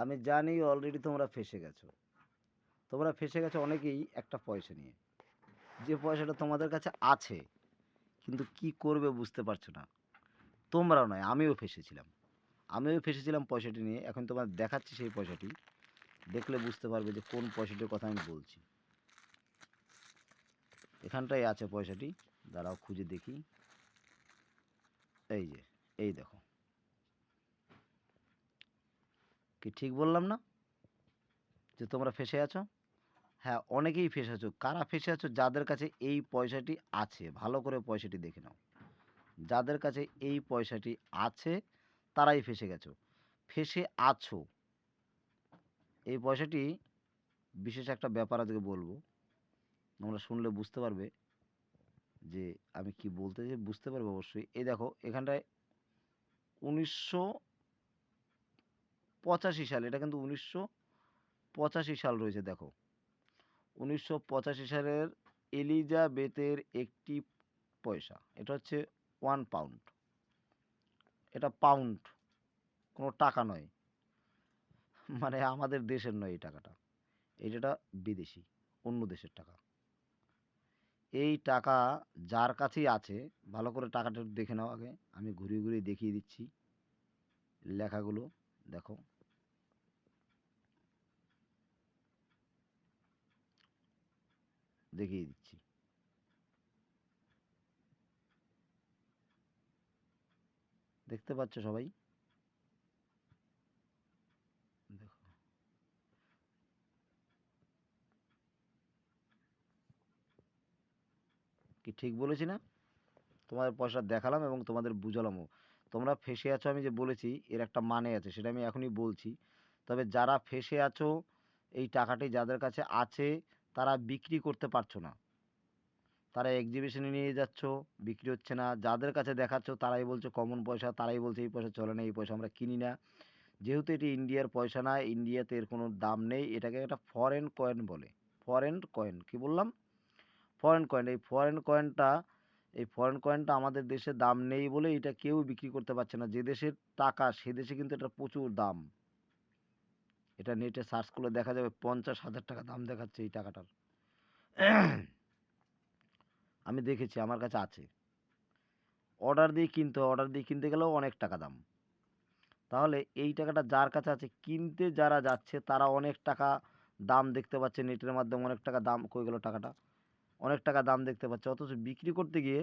আমি জানি অলরেডি তোমরা ফেঁসে গেছো। তোমরা ফেঁসে গেছো অনেকেই একটা পয়সা নিয়ে। যে পয়সাটা তোমাদের কাছে আছে, কিন্তু কি করবে বুঝতে পারছো না। তোমরাও নয়, আমিও ফেঁসেছিলাম। আমিও ফেঁসেছিলাম পয়সাটি নিয়ে। এখন তোমার দেখাচ্ছি সেই পয়সাটি। দেখলে বুঝতে পারবে যে কোন পয়সাটির কথা আমি বলছি। এখানটাই আছে পয়সাটি। দাঁড়াও খুঁজে দেখি। এই যে, এই দেখো। কি ঠিক বললাম না যে তোমরা ফেঁসে আছো? হ্যাঁ, অনেকেই ফেঁসে আছো। কারা ফেঁসে আছো? যাদের কাছে এই পয়সাটি আছে। ভালো করে পয়সাটি দেখে নাও। যাদের কাছে এই পয়সাটি আছে তারাই ফেঁসে গেছো। ফেঁসে আছো। এই পয়সাটি বিশেষ একটা ব্যাপার আজকে বলবো। তোমরা শুনলে বুঝতে পারবে যে আমি কি বলতে চাই, বুঝতে পারবে অবশ্যই। এই দেখো এখানটায় ১৯৮৫ সাল, এটা কিন্তু ১৯৮৫ সাল রয়েছে দেখো। ১৯৮৫ সালের এলিজাবেথের একটি পয়সা। এটা হচ্ছে 1 পাউন্ড। এটা পাউন্ড, কোনো টাকা নয়। মানে আমাদের দেশের নয় এই টাকাটা। এই টাকাটা বিদেশি, অন্য দেশের টাকা। এই টাকা যার কাছেই আছে, ভালো করে টাকাটা একটু দেখে নাও আগে। আমি ঘুরিয়ে ঘুরিয়ে দেখিয়ে দিচ্ছি লেখাগুলো। দেখো, দেখিয়ে দিচ্ছি। দেখতে পাচ্ছ সবাই? দেখো, কি ঠিক বলেছি না? তোমাদের পয়সা দেখালাম এবং তোমাদের বুঝালামও। তোমরা ফেঁসে আছো, আমি যে বলেছি এর একটা মানে আছে, সেটা আমি এখনই বলছি। তবে যারা ফেঁসে আছো, এই টাকাটি যাদের কাছে আছে তারা বিক্রি করতে পারছো না। তারা এক্সিবিশনে নিয়ে যাচ্ছ, বিক্রি হচ্ছে না। যাদের কাছে দেখাচ্ছ তারাই বলছে কমন পয়সা, তারাই বলছে এই পয়সা চলে না, এই পয়সা আমরা কিনি না। যেহেতু এটি ইন্ডিয়ার পয়সা না, ইন্ডিয়াতে এর কোনো দাম নেই, এটাকে একটা ফরেন কয়েন বলে। ফরেন কয়েন, কি বললাম? Foreign coin. এই ফরেন কয়েনটা আমাদের দেশে দাম নেই বলে এটা কেউ বিক্রি করতে পারছে না। যে দেশের টাকা সে দেশে কিন্তু এটা প্রচুর দাম। এটা নেটে সার্চ করলে দেখা যাবে ৫০,০০০ টাকা দাম দেখাচ্ছে এই টাকাটার। আমি দেখেছি, আমার কাছে আছে। অর্ডার দিয়ে কিনতে গেলেও অনেক টাকা দাম। তাহলে এই টাকাটা যার কাছে আছে, কিনতে যারা যাচ্ছে তারা অনেক টাকা দাম দেখতে পাচ্ছে নেটের মাধ্যমে। অনেক টাকা দাম, কই গেল টাকাটা? অনেক টাকা দাম দেখতে পাচ্ছে। অথচ বিক্রি করতে গিয়ে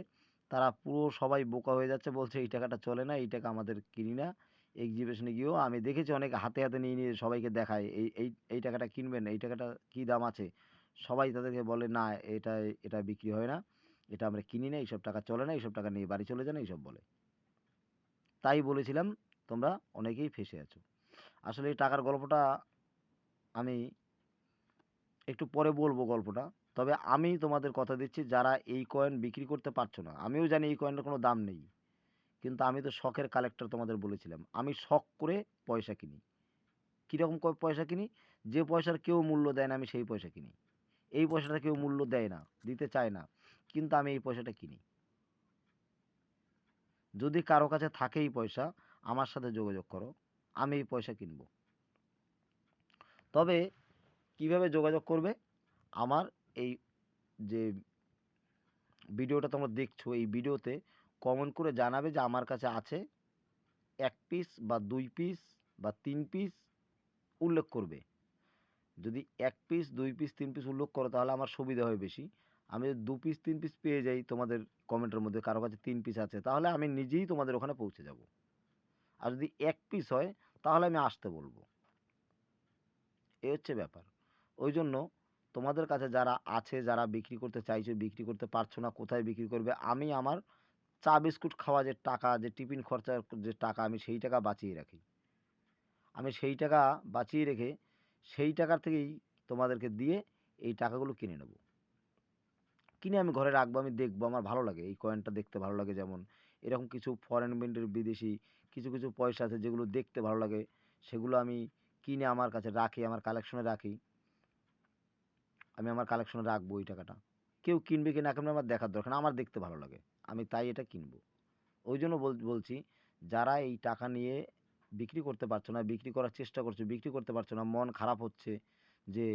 তারা পুরো সবাই বোকা হয়ে যাচ্ছে, বলছে এই টাকাটা চলে না, এই টাকা আমাদের কিনি না। এক্সিবিশনে গিয়েও আমি দেখেছি অনেক হাতে হাতে নিয়ে নিয়ে সবাইকে দেখায়, এই টাকাটা কিনবেন, এই টাকাটা কী দাম আছে। সবাই তাদেরকে বলে না, এটা এটা বিক্রি হয় না, এটা আমরা কিনি না, এইসব টাকা চলে না, এইসব টাকা নিয়ে বাড়ি চলে যান, এইসব বলে। তাই বলেছিলাম তোমরা অনেকেই ফেঁসে আছো। আসলে এই টাকার গল্পটা আমি একটু পরে বলবো গল্পটা। তবে আমি তোমাদের কথা দিচ্ছি, যারা এই কয়েন বিক্রি করতে পারছো না, আমিও জানি এই কয়েনের কোনো দাম নেই, কিন্তু আমি তো শখের কালেক্টর, তোমাদের বলেছিলাম আমি শখ করে পয়সা কিনি। কীরকম পয়সা কিনি? যে পয়সার কেউ মূল্য দেয় না আমি সেই পয়সা কিনি। এই পয়সাটা কেউ মূল্য দেয় না, দিতে চায় না, কিন্তু আমি এই পয়সাটা কিনি। যদি কারো কাছে থাকে এই পয়সা, আমার সাথে যোগাযোগ করো, আমি এই পয়সা কিনব। তবে কিভাবে যোগাযোগ করবে? আমার এই যে ভিডিওটা তোমরা দেখছো, এই ভিডিওতে কমেন্ট করে জানাবে যে আমার কাছে আছে ১ পিস বা ২ পিস বা ৩ পিস, উল্লেখ করবে। যদি ১ পিস, ২ পিস, ৩ পিস উল্লেখ করো তাহলে আমার সুবিধা হয় বেশি। আমি যদি ২ পিস, ৩ পিস পেয়ে যাই তোমাদের কমেন্টের মধ্যে, কারো কাছে ৩ পিস আছে, তাহলে আমি নিজেই তোমাদের ওখানে পৌঁছে যাব। আর যদি ১ পিস হয় তাহলে আমি আসতে বলব। এই হচ্ছে ব্যাপার। ওই জন্য তোমাদের কাছে যারা আছে, যারা বিক্রি করতে চাইছো, বিক্রি করতে পারছো না, কোথায় বিক্রি করবে? আমি আমার চা বিস্কুট খাওয়া যে টাকা, যে টিফিন খরচার যে টাকা, আমি সেই টাকা বাঁচিয়ে রাখি। আমি সেই টাকা বাঁচিয়ে রেখে সেই টাকার থেকেই তোমাদেরকে দিয়ে এই টাকাগুলো কিনে নেব। কিনে আমি ঘরে রাখবো, আমি দেখবো, আমার ভালো লাগে এই কয়েনটা দেখতে ভালো লাগে। যেমন এরকম কিছু ফরেন ব্র্যান্ডের বিদেশি কিছু কিছু পয়সা আছে যেগুলো দেখতে ভালো লাগে, সেগুলো আমি কিনে আমার কাছে রাখি, আমার কালেকশনে রাখি। আমি আমার কালেকশনে রাখবো ওই টাকাটা। কেউ কিনবে কি না কিনবে আমার দেখার দরকার না, আমার দেখতে ভালো লাগে, আমি তাই এটা কিনবো। ওই জন্য বলছি, যারা এই টাকা নিয়ে বিক্রি করতে পারছো না, বিক্রি করার চেষ্টা করছো, বিক্রি করতে পারছো না, মন খারাপ হচ্ছে যে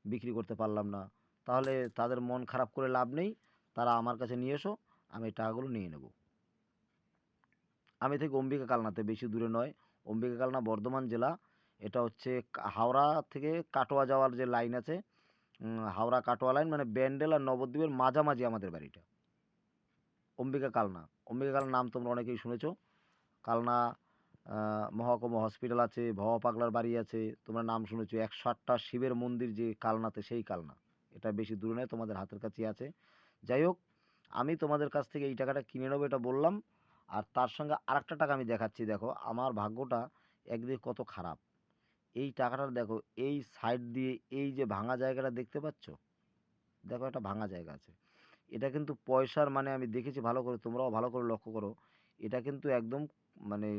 বিক্রি করতে পারলাম না, তাহলে তাদের মন খারাপ করে লাভ নেই। তারা আমার কাছে নিয়ে এসো, আমি এই টাকাগুলো নিয়ে নেব। আমি থাকি অম্বিকা কালনাতে, বেশি দূরে নয়। অম্বিকা কালনা বর্ধমান জেলা। এটা হচ্ছে হাওড়া থেকে কাটোয়া যাওয়ার যে লাইন আছে, হাওড়া কাটোয়া লাইন মানে ব্যান্ডেল আর নবদ্বীপের মাঝামাঝি আমাদের বাড়িটা। অম্বিকা কালনা। অম্বিকা কালনা নাম তোমরা অনেকেই শুনেছো। কালনা মহকুমা হসপিটাল আছে, ভবা পাগলার বাড়ি আছে, তোমরা নাম শুনেছো। 108টা শিবের মন্দির যে কালনাতে, সেই কালনা। এটা বেশি দূরে নয়, তোমাদের হাতের কাছেই আছে। যাই হোক, আমি তোমাদের কাছ থেকে এই টাকাটা কিনে নেবো, এটা বললাম। আর তার সঙ্গে আরেকটা টাকা আমি দেখাচ্ছি। দেখো আমার ভাগ্যটা একদিকে কত খারাপ। এই টাকাটা দেখো, এই সাইড দিয়ে এই যে ভাঙা জায়গাটা দেখতে পাচ্ছ, দেখো একটা ভাঙা জায়গা আছে। এটা কিন্তু পয়সার মানে আমি দেখেছি ভালো করে, তোমরাও ভালো করে লক্ষ্য করো। এটা কিন্তু একদম মানে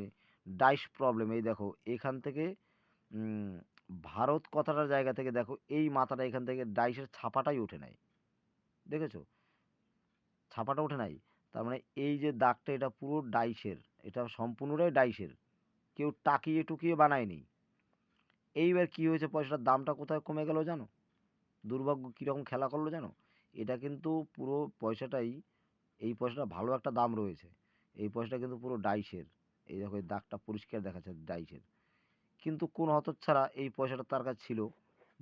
ডাইস প্রবলেম। এই দেখো এখান থেকে উম, ভারত কথাটার জায়গা থেকে দেখো, এই মাথাটা এখান থেকে ডাইসের ছাপাটাই ওঠে নাই। দেখেছো? ছাপাটা ওঠে নাই। তার মানে এই যে দাগটা, এটা পুরো ডাইসের, এটা সম্পূর্ণটাই ডাইসের। কেউ টাকিয়ে টুকিয়ে বানায়নি। এইবার কি হয়েছে, পয়সাটার দামটা কোথায় কমে গেল জানো? দুর্ভাগ্য কীরকম খেলা করলো জানো? এটা কিন্তু পুরো পয়সাটাই, এই পয়সাটা ভালো একটা দাম রয়েছে। এই পয়সাটা কিন্তু পুরো ডাইসের। এই দেখো এই দাগটা পরিষ্কার দেখা যাচ্ছে ডাইসের। কিন্তু কোন হতচ্ছাড়া এই পয়সাটা তার কাছে ছিল,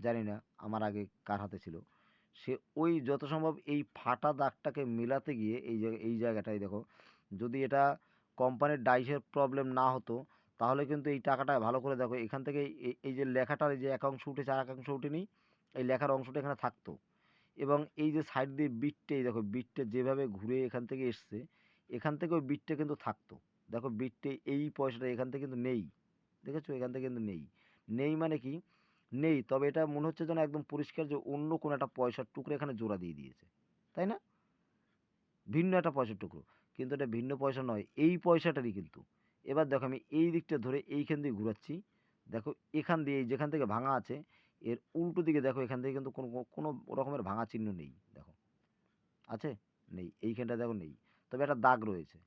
জানি না আমার আগে কার হাতে ছিল। সে ওই যত সম্ভব এই ফাটা দাগটাকে মেলাতে গিয়ে এই জায়গাটায় দেখো, যদি এটা কোম্পানির ডাইসের প্রবলেম না হতো, তাহলে কিন্তু এই টাকাটা ভালো করে দেখো, এখান থেকে এই যে লেখাটার এই যে এক অংশ উঠেছে আর এক অংশ উঠেনি, এই লেখার অংশটা এখানে থাকতো। এবং এই যে সাইড দিয়ে বিটটা, এই দেখো বিটটা যেভাবে ঘুরে এখান থেকে এসছে, এখান থেকে ওই বিটটা কিন্তু থাকতো। দেখো বিটটা, এই পয়সাটা এখান থেকে কিন্তু নেই। দেখেছো? এখান থেকে কিন্তু নেই। নেই মানে কি? নেই, তবে এটা মনে হচ্ছে যেন একদম পরিষ্কার যে অন্য কোনো একটা পয়সার টুকরো এখানে জোড়া দিয়ে দিয়েছে, তাই না? ভিন্ন একটা পয়সার টুকরো। কিন্তু এটা ভিন্ন পয়সা নয়, এই পয়সাটারই কিন্তু। এবার দেখো আমি এই দিকটা ধরে এইখান দিয়ে ঘুরাচ্ছি। দেখো এখান দিয়ে এই যেখান থেকে ভাঙা আছে, এর উল্টো দিকে দেখো, এখান থেকে কিন্তু কোনো কোনো রকমের ভাঙা চিহ্ন নেই। দেখো আছে? নেই। এইখানটা দেখো নেই। তবে একটা দাগ রয়েছে।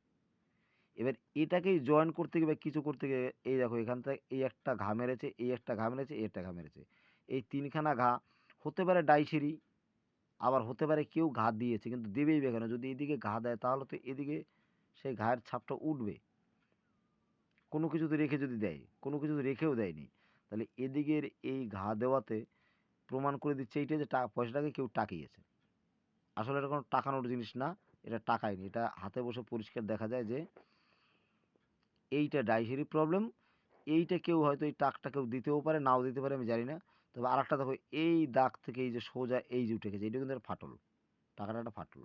এবার এটাকেই জয়েন করতে গিয়ে বা কিছু করতে গিয়ে, এই দেখো এখান থেকে এই একটা ঘা মেরেছে, এই একটা ঘা মেরেছে, এই একটা ঘা মেরেছে। এই ৩ খানা ঘা হতে পারে ডাইসেরই, আবার হতে পারে কেউ ঘা দিয়েছে, কিন্তু দেবেই বা কেন? যদি এদিকে ঘা দেয় তাহলে তো এদিকে সেই ঘায়ের ছাপটা উঠবে। কোনো কিছুতে রেখে যদি দেয়, কোনো কিছুতে রেখেও দেয়নি, তাহলে এদিকের এই ঘা দেওয়াতে প্রমাণ করে দিচ্ছে এইটাই যে পয়সাটাকে কেউ টাকিয়েছে। আসলে এটা কোনো টাকানোর জিনিস না, এটা টাকায়নি। এটা হাতে বসে পরিষ্কার দেখা যায় যে এইটা ডাইসেরই প্রবলেম। এইটা কেউ হয়তো এই টাকটা কেউ দিতেও পারে, নাও দিতে পারে, আমি জানি না। তবে আরেকটা দেখো, এই দাগ থেকে এই যে সোজা এই যে উঠে গেছে, এটা কিন্তু একটা ফাটল। টাকাটা একটা ফাটল।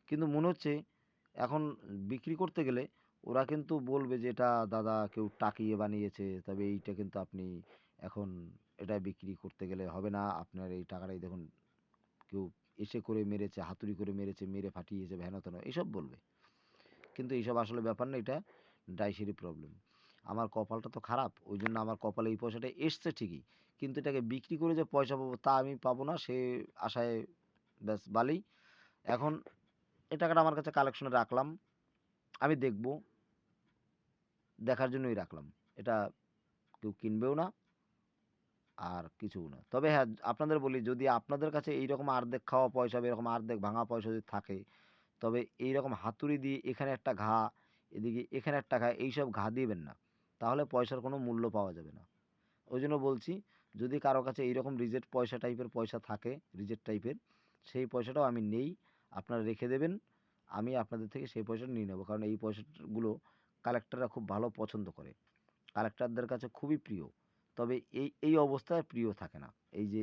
কিন্তু মনে হচ্ছে এখন বিক্রি করতে গেলে ওরা কিন্তু বলবে যে এটা দাদা কেউ টাকিয়ে বানিয়েছে, তবে এইটা কিন্তু আপনি এখন এটা বিক্রি করতে গেলে হবে না। আপনার এই টাকাটাই দেখুন কেউ এসে করে মেরেছে, হাতুড়ি করে মেরেছে, মেরে ফাটিয়েছে, হেন তেন এইসব বলবে। কিন্তু এইসব আসলে ব্যাপার না, এটা ডাইসেরই প্রবলেম। আমার কপালটা তো খারাপ, ওই জন্য আমার কপালে এই পয়সাটা এসছে ঠিকই, কিন্তু এটাকে বিক্রি করে যে পয়সা পাবো তা আমি পাবো না, সে আশায় ব্যাস বালি। এখন এই টাকাটা আমার কাছে কালেকশনে রাখলাম, আমি দেখব, দেখার জন্যই রাখলাম। এটা কেউ কিনবেও না, আর কিছুও না। তবে হ্যাঁ, আপনাদের বলি, যদি আপনাদের কাছে এইরকম আর্ধেক খাওয়া পয়সা বা এরকম আর্ধেক ভাঙা পয়সা যদি থাকে, তবে এইরকম হাতুড়ি দিয়ে এখানে একটা ঘা, এদিকে এখানে একটা ঘা, এইসব ঘা দিবেন না। তাহলে পয়সার কোনো মূল্য পাওয়া যাবে না। ওই জন্য বলছি, যদি কারো কাছে এইরকম রিজেক্ট পয়সা টাইপের পয়সা থাকে, রিজেক্ট টাইপের, সেই পয়সাটাও আমি নেই। আপনারা রেখে দেবেন, আমি আপনাদের থেকে সেই পয়সাটা নিয়ে নেব। কারণ এই পয়সাগুলো কালেক্টররা খুব ভালো পছন্দ করে, কালেক্টরদের কাছে খুবই প্রিয়। তবে এই অবস্থায় প্রিয় থাকে না। এই যে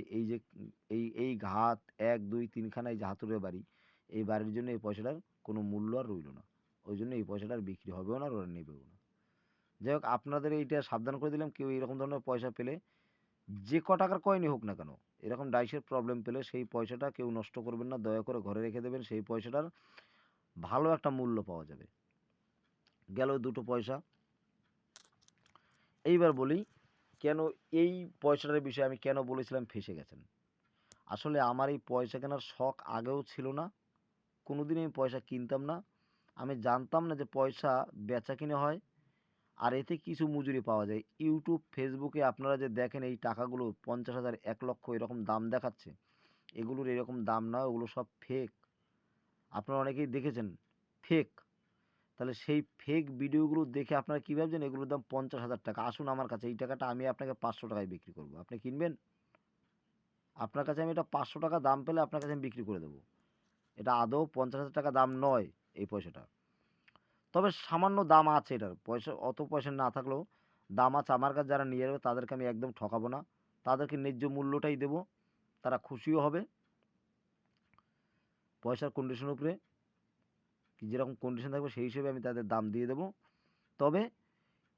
এই ঘাত ১ ২ ৩ খানা এই যে হাতুড়ের বাড়ি, এই বাড়ির জন্য এই পয়সাটার কোনো মূল্য আর রইল না। ওই জন্য এই পয়সাটা আর বিক্রি হবেও না, আর ওরা নেবেও না। যাই হোক, আপনাদের এইটা সাবধান করে দিলাম, কেউ এরকম ধরনের পয়সা পেলে, যে ক টাকার কয়েনই হোক না কেন, এরকম ডাইসের প্রবলেম পেলে সেই পয়সাটা কেউ নষ্ট করবেন না, দয়া করে ঘরে রেখে দেবেন। সেই পয়সাটার ভালো একটা মূল্য পাওয়া যাবে। গেল দুটো পয়সা। এইবার বলি, কেন এই পয়সাটার বিষয়ে আমি কেন বলেছিলাম ফেঁসে গেছেন। আসলে আমার এই পয়সা কেনার শখ আগেও ছিল না, কোনোদিনই আমি পয়সা কিনতাম না। আমি জানতাম না যে পয়সা বেচা কিনে হয়। আর এতে কিছু মজুরি পাওয়া যায়। ইউটিউব, ফেসবুকে আপনারা যে দেখেন এই টাকাগুলো 50,000, 1,00,000 এরকম দাম দেখাচ্ছে, এগুলোর এরকম দাম নয়, ওগুলো সব ফেক। আপনারা অনেকেই দেখেছেন, ফেক। তাহলে সেই ফেক ভিডিওগুলো দেখে আপনারা কী ভাবছেন এগুলোর দাম 50,000 টাকা। আসুন আমার কাছে, এই টাকাটা আমি আপনাকে 500 টাকায় বিক্রি করব। আপনি কিনবেন? আপনার কাছে আমি এটা 500 টাকা দাম পেলে আপনার কাছে আমি বিক্রি করে দেবো। এটা আদৌ 50,000 টাকা দাম নয় এই পয়সাটা। তবে সামান্য দাম আছে এটার। পয়সা, অত পয়সা না থাকলেও দাম আছে। আমার কাছে যারা নিয়ে যাবে তাদেরকে আমি একদম ঠকাবো না। তাদেরকে ন্যায্য মূল্যটাই দেবো। তারা খুশিও হবে। পয়সার কন্ডিশনের উপরে যেরকম কন্ডিশন থাকবে সেই হিসেবে আমি তাদের দাম দিয়ে দেবো। তবে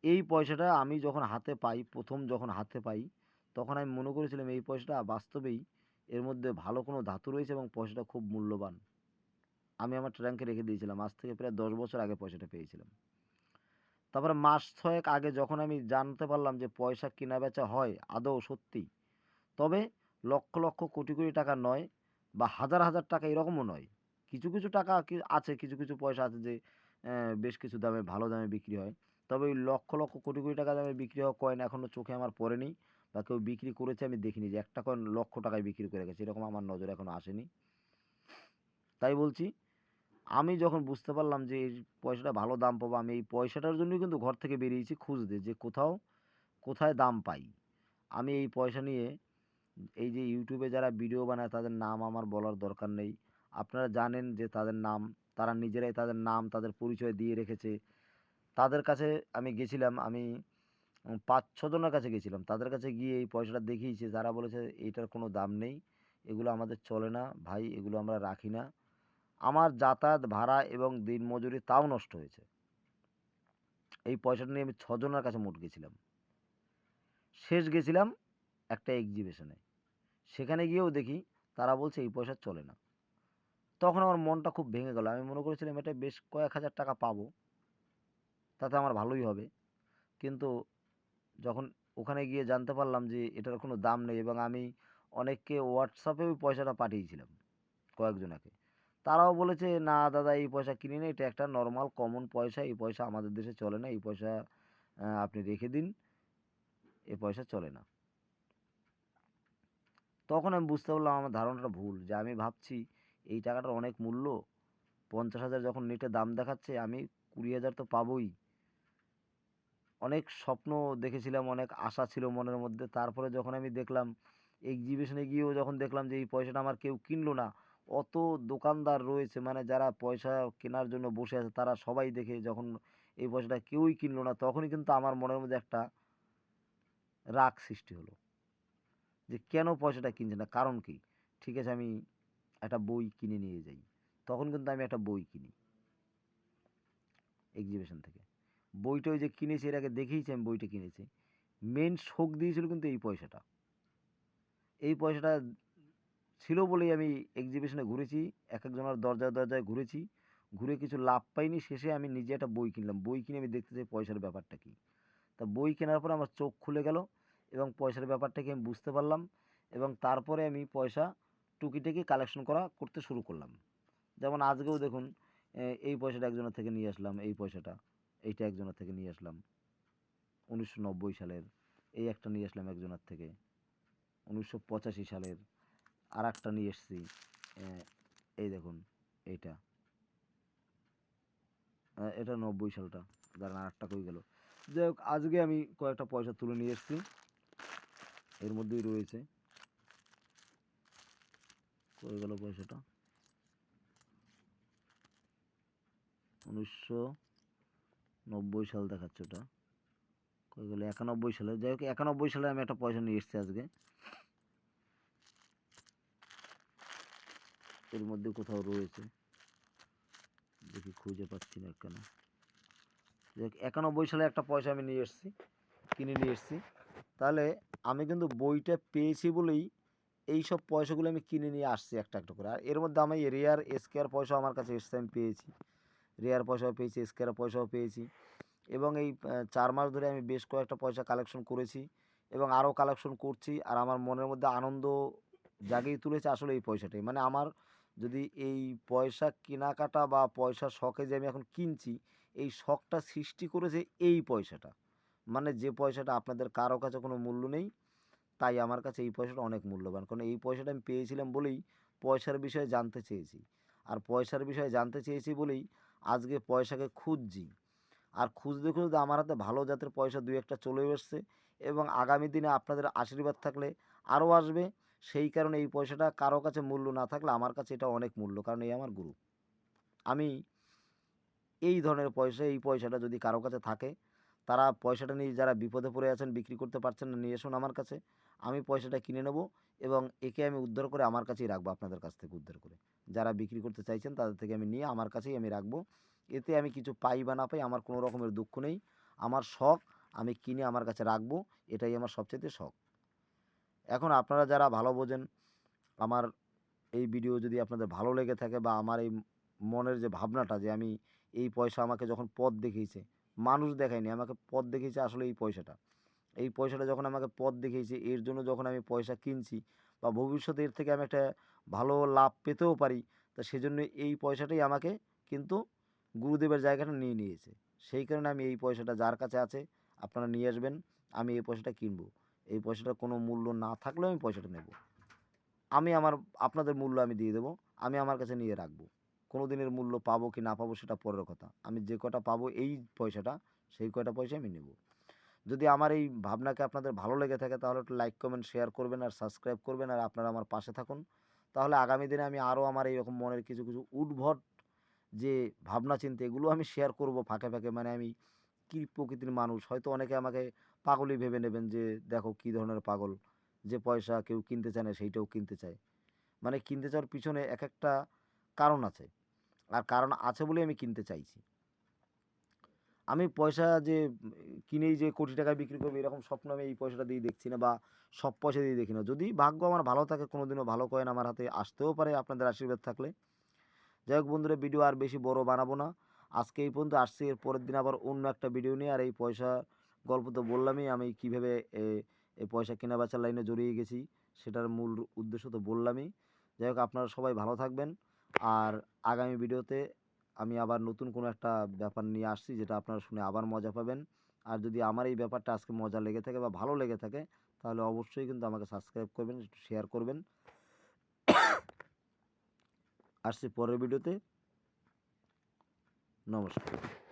এই পয়সাটা আমি যখন হাতে পাই, প্রথম যখন হাতে পাই, তখন আমি মনে করেছিলাম এই পয়সাটা বাস্তবেই এর মধ্যে ভালো কোনো ধাতু রয়েছে এবং পয়সাটা খুব মূল্যবান। আমি আমার ট্যাঙ্কে রেখে দিয়েছিলাম। আজ থেকে প্রায় 10 বছর আগে পয়সাটা পেয়েছিলাম। তারপরে মাস 6 আগে যখন আমি জানতে পারলাম যে পয়সা কেনা-বেচা হয় আদৌ সত্যি, তবে লক্ষ, লক্ষ, কোটি, কোটি টাকা নয় বা হাজার, হাজার টাকা এরকমও নয়। কিছু, কিছু টাকা আছে, কিছু, কিছু পয়সা আছে যে বেশ কিছু দামে, ভালো দামে বিক্রি হয়। তবে ওই লক্ষ, লক্ষ, কোটি, কোটি টাকা দামে বিক্রি হওয়া কয়েন এখনও চোখে আমার পড়েনি বা কেউ বিক্রি করেছে আমি দেখিনি যে একটা কয়েন লক্ষ টাকায় বিক্রি করে গেছে। এরকম আমার নজরে এখনও আসেনি। তাই বলছি, আমি যখন বুঝতে পারলাম যে এই পয়সাটা ভালো দাম পাবো, আমি এই পয়সাটার জন্যই কিন্তু ঘর থেকে বেরিয়েছি খুঁজতে যে কোথায় দাম পাই। আমি এই পয়সা নিয়ে এই যে ইউটিউবে যারা ভিডিও বানায় তাদের নাম আমার বলার দরকার নেই। আপনারা জানেন যে তাদের নাম, তারা নিজেরাই তাদের নাম, তাদের পরিচয় দিয়ে রেখেছে। তাদের কাছে আমি গেছিলাম, আমি ৫-৬ জনের কাছে গেছিলাম। তাদের কাছে গিয়ে এই পয়সাটা দেখিয়েছি। তারা বলেছে এইটার কোনো দাম নেই। এগুলো আমাদের চলে না ভাই, এগুলো আমরা রাখি না। আমার যাতায়াত ভাড়া এবং দিনমজুরি তাও নষ্ট হয়েছে। এই পয়সাটা নিয়ে আমি ৬ জনের কাছে মোট গেছিলাম। শেষ গেছিলাম একটা এক্সিবিশনে। সেখানে গিয়েও দেখি তারা বলছে এই পয়সা চলে না। তখন আমার মনটা খুব ভেঙে গেল। আমি মনে করেছিলাম এটা বেশ কয়েক হাজার টাকা পাবো। তাতে আমার ভালোই হবে। কিন্তু যখন ওখানে গিয়ে জানতে পারলাম যে এটার কোনো দাম নেই এবং আমি অনেককে হোয়াটসঅ্যাপে ওই পয়সাটা পাঠিয়েছিলাম কয়েকজনাকে। তারাও বলেছে, "না দাদা এই পয়সা কিনি না। এটা একটা নরমাল কমন পয়সা। এই পয়সা আমাদের দেশে চলে না। এই পয়সা আপনি রেখে দিন। এ পয়সা চলে না।" তখন আমি বুঝতে পারলাম আমার ধারণাটা ভুল। যে আমি ভাবছি এই টাকাটার অনেক মূল্য। 50,000 যখন নেটে দাম দেখাচ্ছে আমি 20,000 তো পাবোই। অনেক স্বপ্ন দেখেছিলাম, অনেক আশা ছিল মনের মধ্যে। তারপরে যখন আমি দেখলাম এক্সিবিশনে গিয়েও যখন দেখলাম যে এই পয়সাটা আমার কেউ কিনলো না। অত দোকানদার রয়েছে মানে যারা পয়সা কেনার জন্য বসে আছে তারা সবাই দেখে যখন এই পয়সাটা কেউই কিনলো না তখনই কিন্তু আমার মনের মধ্যে একটা রাগ সৃষ্টি হলো। যে কেন পয়সাটা কিনছে না? কারণ কি? ঠিক আছে আমি একটা বই কিনে নিয়ে যাই। তখন কিন্তু আমি একটা বই কিনি এক্সিবিশন থেকে। বইটা ওই যে কিনেছি এর আগে দেখিয়েছি আমি বইটা কিনেছি। মেন শোক দিয়েছিল কিন্তু এই পয়সাটা। এই পয়সাটা ছিল বলেই আমি এক্সিবিশনে ঘুরেছি, একেকজনের দরজায়, দরজায় ঘুরেছি। ঘুরে কিছু লাভ পাইনি। শেষে আমি নিজে একটা বই কিনলাম। বই কিনে আমি দেখতে চাই পয়সার ব্যাপারটা কী? তা বই কেনার পরে আমার চোখ খুলে গেল এবং পয়সার ব্যাপারটাকে আমি বুঝতে পারলাম এবং তারপরে আমি পয়সা টুকিটাকি কালেকশন করতে শুরু করলাম। যেমন আজকেও দেখুন এই পয়সাটা একজনের থেকে নিয়ে আসলাম, এই পয়সাটা। এইটা একজনের থেকে নিয়ে আসলাম ১৯৯০ সালের। এই একটা নিয়ে আসলাম একজনের থেকে ১৯৮৫ সালের। আরেকটা নিয়ে এসেছি এই দেখুন এইটা। এটা ৯০ সালটা। দাঁড়ান আরেকটা কই গেল? যাই হোক আজকে আমি কয়েকটা পয়সা তুলে নিয়ে এসেছি। এর মধ্যেই রয়েছে। কই গেল পয়সাটা? ১৯৯০ সাল দেখাচ্ছে ওটা। কই গেল? ৯১ সালে। যাই হোক ৯১ সালে আমি একটা পয়সা নিয়ে এসেছি আজকে। এর মধ্যে কোথাও রয়েছে। দেখি খুঁজে পাচ্ছি না কেন। যাই হোক ৯১ সালে একটা পয়সা আমি নিয়ে এসেছি, কিনে নিয়ে এসেছি। তাহলে আমি কিন্তু বইটা পেয়েছি বলেই এইসব পয়সাগুলো আমি কিনে নিয়ে আসছি একটা, একটা করে। আর এর মধ্যে আমি রেয়ার স্কোয়ার পয়সাও আমার কাছে এসছে আমি পেয়েছি। রেয়ার পয়সাও পেয়েছি, স্কোয়ার পয়সাও পেয়েছি এবং এই ৪ মাস ধরে আমি বেশ কয়েকটা পয়সা কালেকশন করেছি এবং আরও কালেকশন করছি। আর আমার মনের মধ্যে আনন্দ জাগিয়ে তুলেছে আসলে এই পয়সাটাই। মানে আমার যদি এই পয়সা কেনাকাটা বা পয়সার শখে যে আমি এখন কিনছি, এই শখটা সৃষ্টি করেছে এই পয়সাটা। মানে যে পয়সাটা আপনাদের কারো কাছে কোনো মূল্য নেই, তাই আমার কাছে এই পয়সাটা অনেক মূল্যবান। কারণ এই পয়সাটা আমি পেয়েছিলাম বলেই পয়সার বিষয়ে জানতে চেয়েছি। আর পয়সার বিষয়ে জানতে চেয়েছি বলেই আজকে পয়সাকে খুঁজছি। আর খুঁজতে খুঁজতে আমার হাতে ভালো জাতের পয়সা ২-১টা চলেও এসছে এবং আগামী দিনে আপনাদের আশীর্বাদ থাকলে আরও আসবে। সেই কারণে এই পয়সাটা কারো কাছে মূল্য না থাকলে আমার কাছে এটা অনেক মূল্য। কারণ এই আমার গুরু। আমি এই ধরনের পয়সা, এই পয়সাটা যদি কারো কাছে থাকে, তারা পয়সাটা নিয়ে যারা বিপদে পড়ে আছেন, বিক্রি করতে পারছেন না, নিয়ে আসুন আমার কাছে। আমি পয়সাটা কিনে নেব এবং একে আমি উদ্ধার করে আমার কাছেই রাখবো, আপনাদের কাছ থেকে উদ্ধার করে। যারা বিক্রি করতে চাইছেন তাদের থেকে আমি নিয়ে আমার কাছেই আমি রাখবো। এতে আমি কিছু পাই বা না পাই আমার কোনো রকমের দুঃখ নেই। আমার শখ, আমি কিনে আমার কাছে রাখবো, এটাই আমার সবচাইতে শখ। এখন আপনারা যারা ভালো বোঝেন, আমার এই ভিডিও যদি আপনাদের ভালো লেগে থাকে বা আমার এই মনের যে ভাবনাটা যে আমি এই পয়সা আমাকে যখন পথ দেখিয়েছে, মানুষ দেখায়নি, আমাকে পথ দেখিয়েছে আসলে এই পয়সাটা। এই পয়সাটা যখন আমাকে পথ দেখিয়েছে, এর জন্য যখন আমি পয়সা কিনছি বা ভবিষ্যতে এর থেকে আমি একটা ভালো লাভ পেতেও পারি, তা সেজন্য এই পয়সাটাই আমাকে কিন্তু গুরুদেবের জায়গাটা নিয়ে নিয়েছে। সেই কারণে আমি এই পয়সাটা যার কাছে আছে আপনারা নিয়ে আসবেন, আমি এই পয়সাটা কিনবো। এই পয়সাটার কোনো মূল্য না থাকলেও আমি পয়সাটা নেব। আমি আমার আপনাদের মূল্য আমি দিয়ে দেবো। আমি আমার কাছে নিয়ে রাখবো। কোনো দিনের মূল্য পাবো কি না পাবো সেটা পরের কথা। আমি যে কটা পাবো এই পয়সাটা, সেই কয়টা পয়সা আমি নেব। যদি আমার এই ভাবনাকে আপনাদের ভালো লেগে থাকে তাহলে একটু লাইক, কমেন্ট, শেয়ার করবেন আর সাবস্ক্রাইব করবেন আর আপনারা আমার পাশে থাকুন। তাহলে আগামী দিনে আমি আরও আমার এইরকম মনের কিছু, কিছু উদ্ভট যে ভাবনা চিন্তা এগুলো আমি শেয়ার করব ফাঁকে, ফাঁকে। মানে আমি কী প্রকৃতির মানুষ, হয়তো অনেকে আমাকে পাগলই ভেবে নেবেন যে দেখো কী ধরনের পাগল। যে পয়সা কেউ কিনতে চায় না সেইটাও কিনতে চায়। মানে কিনতে চাওয়ার পিছনে একেকটা কারণ আছে। আর কারণ আছে বলেই আমি কিনতে চাইছি। আমি পয়সা যে কিনেই যে কোটি টাকায় বিক্রি করব এরকম স্বপ্ন আমি এই পয়সাটা দিয়ে দেখছি না বা সব পয়সা দিয়ে দেখি না। যদি ভাগ্য আমার ভালো থাকে কোনোদিনও ভালো কয়েন আমার হাতে আসতেও পারে আপনাদের আশীর্বাদ থাকলে। যাই হোক বন্ধুরা, ভিডিও আর বেশি বড় বানাবো না। আজকে এই পর্যন্ত আসছি, এর পরের দিন আবার অন্য একটা ভিডিও নিয়ে। আর এই পয়সা গল্প তো বললামই, আমি কীভাবে এই পয়সা কেনা-বেচার লাইনে জড়িয়ে গেছি সেটার মূল উদ্দেশ্য তো বললামই। যাই হোক আপনারা সবাই ভালো থাকবেন। আর আগামী ভিডিওতে আমি আবার নতুন কোনো একটা ব্যাপার নিয়ে আসছি যেটা আপনারা শুনে আবার মজা পাবেন। আর যদি আমার এই ব্যাপারটা আজকে মজা লেগে থাকে বা ভালো লেগে থাকে তাহলে অবশ্যই কিন্তু আমাকে সাবস্ক্রাইব করবেন, একটু শেয়ার করবেন। আসছি পরের ভিডিওতে। নমস্কার।